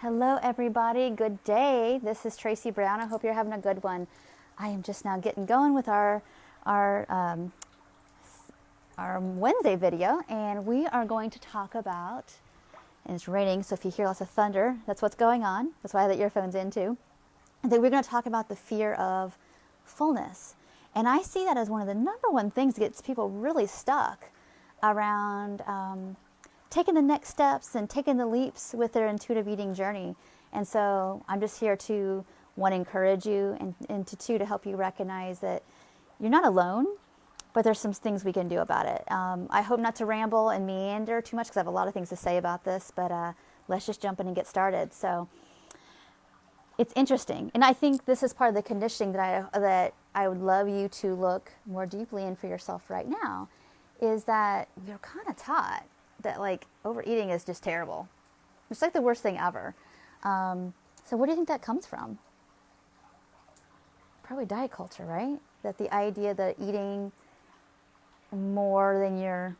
Hello, everybody. Good day. This is Tracy Brown. I hope you're having a good one. I am just now getting going with our um, our Wednesday video, and we are going to talk about. And it's raining, so if you hear lots of thunder, that's what's going on. That's why I have the earphones in too. And then we're going to talk about the fear of fullness, and I see that as one of the number one things that gets people really stuck around. Taking the next steps and taking the leaps with their intuitive eating journey. And so I'm just here to, one, encourage you, and to two, to help you recognize that you're not alone, but there's some things we can do about it. I hope not to ramble and meander too much because I have a lot of things to say about this, but let's just jump in and get started. So it's interesting. And I think this is part of the conditioning that I would love you to look more deeply in for yourself right now, is that we're kind of taught that like overeating is just terrible. It's like the worst thing ever. So where do you think that comes from? Probably diet culture, right? That the idea that eating more than your,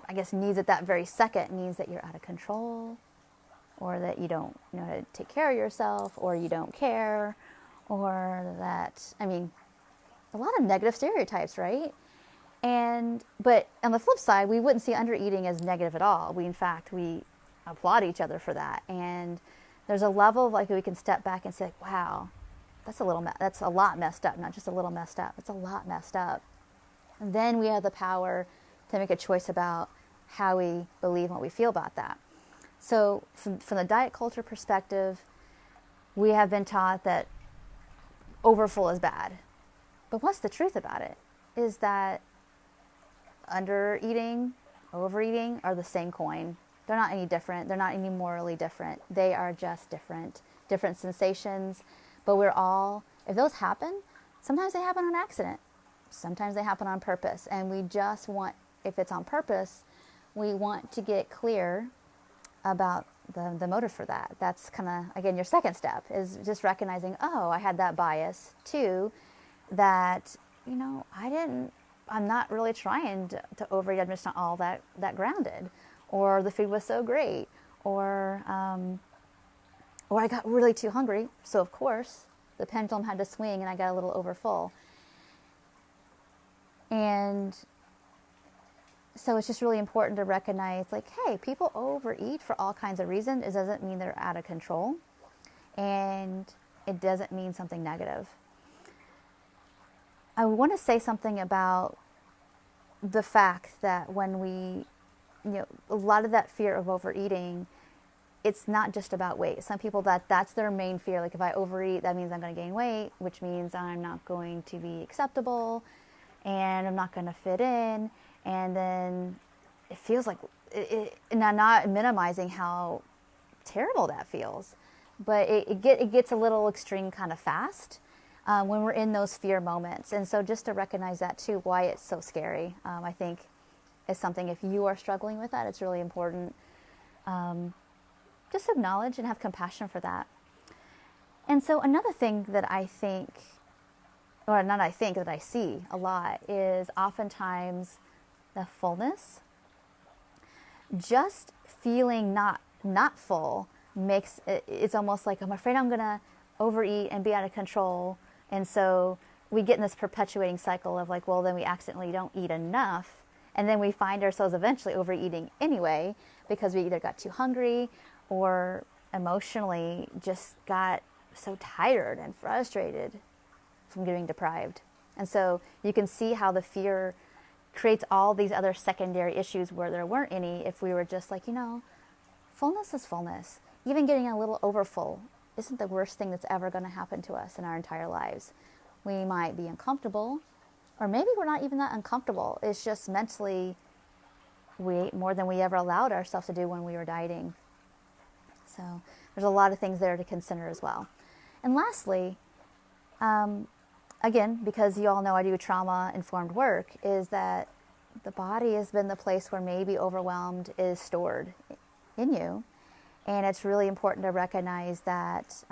I guess, needs at that very second means that you're out of control, or that you don't know how to take care of yourself, or you don't care, or that, I mean, a lot of negative stereotypes, right? But on the flip side, we wouldn't see undereating as negative at all. In fact, we applaud each other for that. And there's a level of like we can step back and say, wow, that's a lot messed up. Not just a little messed up. It's a lot messed up. And then we have the power to make a choice about how we believe and what we feel about that. So from the diet culture perspective, we have been taught that overfull is bad. But what's the truth about it is that under eating, overeating are the same coin. They're not any different. They're not any morally different. They are just different sensations. But we're all, if those happen, sometimes they happen on accident. Sometimes they happen on purpose. And we just want, if it's on purpose, we want to get clear about the motive for that. That's kind of, again, your second step is just recognizing, oh, I had that bias. Two, that, I'm not really trying to overeat. I'm just not all that grounded, or the food was so great, or I got really too hungry. So of course the pendulum had to swing and I got a little overfull. And so it's just really important to recognize, like, hey, people overeat for all kinds of reasons. It doesn't mean they're out of control, and it doesn't mean something negative. I want to say something about the fact that when we, a lot of that fear of overeating, it's not just about weight. Some people, that's their main fear. Like, if I overeat, that means I'm going to gain weight, which means I'm not going to be acceptable, and I'm not going to fit in. And then it feels like, and I'm not minimizing how terrible that feels, but it gets a little extreme kind of fast. When we're in those fear moments. And so just to recognize that too, why it's so scary, I think is something, if you are struggling with that, it's really important just to acknowledge and have compassion for that. And so another thing that I think, or not I think, that I see a lot is oftentimes the fullness. Just feeling not full makes it's almost like, I'm afraid I'm going to overeat and be out of control. And so we get in this perpetuating cycle of like, well, then we accidentally don't eat enough. And then we find ourselves eventually overeating anyway, because we either got too hungry or emotionally just got so tired and frustrated from getting deprived. And so you can see how the fear creates all these other secondary issues where there weren't any if we were just like, fullness is fullness. Even getting a little overfull isn't the worst thing that's ever going to happen to us in our entire lives. We might be uncomfortable, or maybe we're not even that uncomfortable. It's just mentally we ate more than we ever allowed ourselves to do when we were dieting. So there's a lot of things there to consider as well. And lastly, again, because you all know I do trauma-informed work, is that the body has been the place where maybe overwhelmed is stored in you. And it's really important to recognize that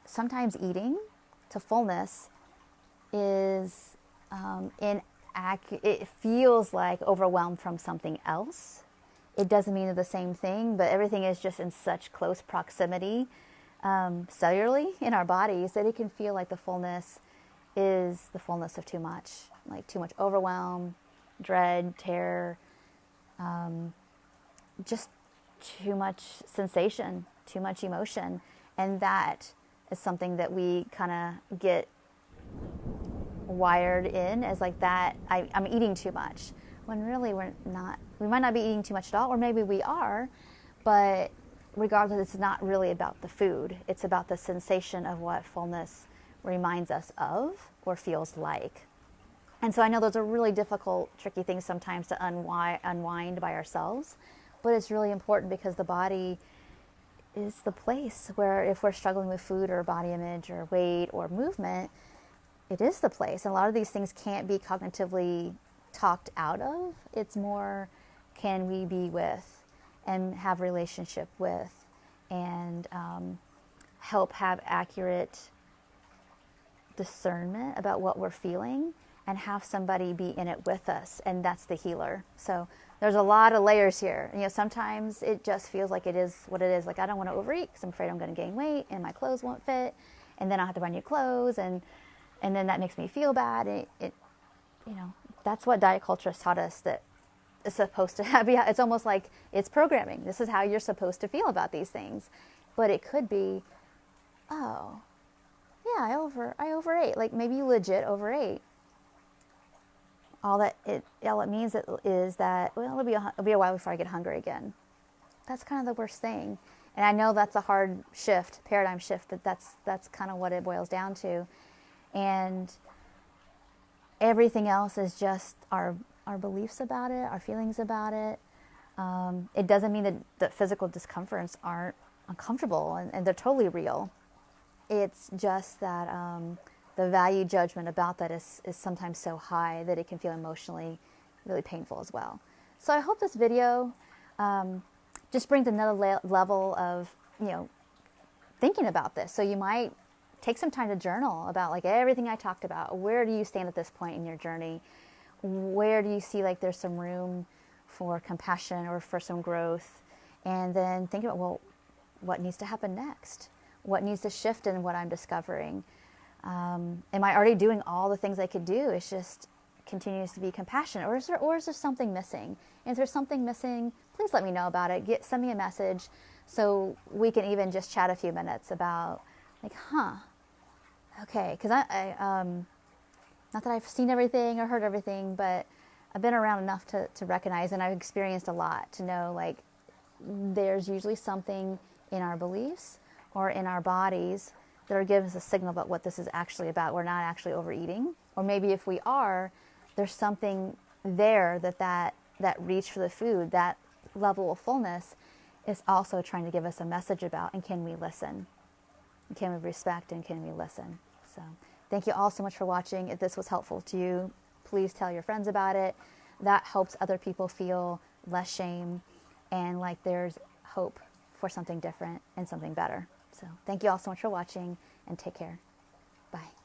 sometimes eating to fullness is it feels like overwhelmed from something else. it doesn't mean they're the same thing, but everything is just in such close proximity cellularly in our bodies that it can feel like the fullness is the fullness of too much, like too much overwhelm, dread, terror, just too much sensation, too much emotion. And that is something that we kind of get wired in as like that, I'm eating too much. When really we're not, we might not be eating too much at all, or maybe we are, but regardless, it's not really about the food. It's about the sensation of what fullness reminds us of or feels like. And so I know those are really difficult, tricky things sometimes to unwind by ourselves, but it's really important because the body is the place where if we're struggling with food or body image or weight or movement, it is the place. And a lot of these things can't be cognitively talked out of. It's more, can we be with and have relationship with and help have accurate discernment about what we're feeling and have somebody be in it with us, and that's the healer. So there's a lot of layers here. You know, sometimes it just feels like it is what it is. Like, I don't want to overeat because I'm afraid I'm going to gain weight and my clothes won't fit, and then I'll have to buy new clothes, and then that makes me feel bad. It you know, that's what diet culture has taught us, that it's supposed to have. It's almost like it's programming. This is how you're supposed to feel about these things, but it could be, oh, yeah, I overate. Like maybe you legit overate. All it means is that, well, it'll be a while before I get hungry again. That's kind of the worst thing. And I know that's a hard shift, paradigm shift, that's kind of what it boils down to. And everything else is just our beliefs about it, our feelings about it. It doesn't mean that physical discomforts aren't uncomfortable, and they're totally real. It's just that the value judgment about that is sometimes so high that it can feel emotionally really painful as well. So I hope this video just brings another level of, you know, thinking about this. So you might take some time to journal about like everything I talked about. Where do you stand at this point in your journey? Where do you see like there's some room for compassion or for some growth? And then think about, well, what needs to happen next? What needs to shift in what I'm discovering? Am I already doing all the things I could do? It's just continues to be compassionate, or is there something missing? And if there's something missing, please let me know about it. Send me a message so we can even just chat a few minutes about like, okay, because I not that I've seen everything or heard everything, but I've been around enough to recognize, and I've experienced a lot to know like there's usually something in our beliefs or in our bodies that are giving us a signal about what this is actually about. We're not actually overeating. Or maybe if we are, there's something there that reach for the food, that level of fullness is also trying to give us a message about, and can we listen? Can we respect, and can we listen? So thank you all so much for watching. If this was helpful to you, please tell your friends about it. That helps other people feel less shame and like there's hope for something different and something better. So thank you all so much for watching, and take care. Bye.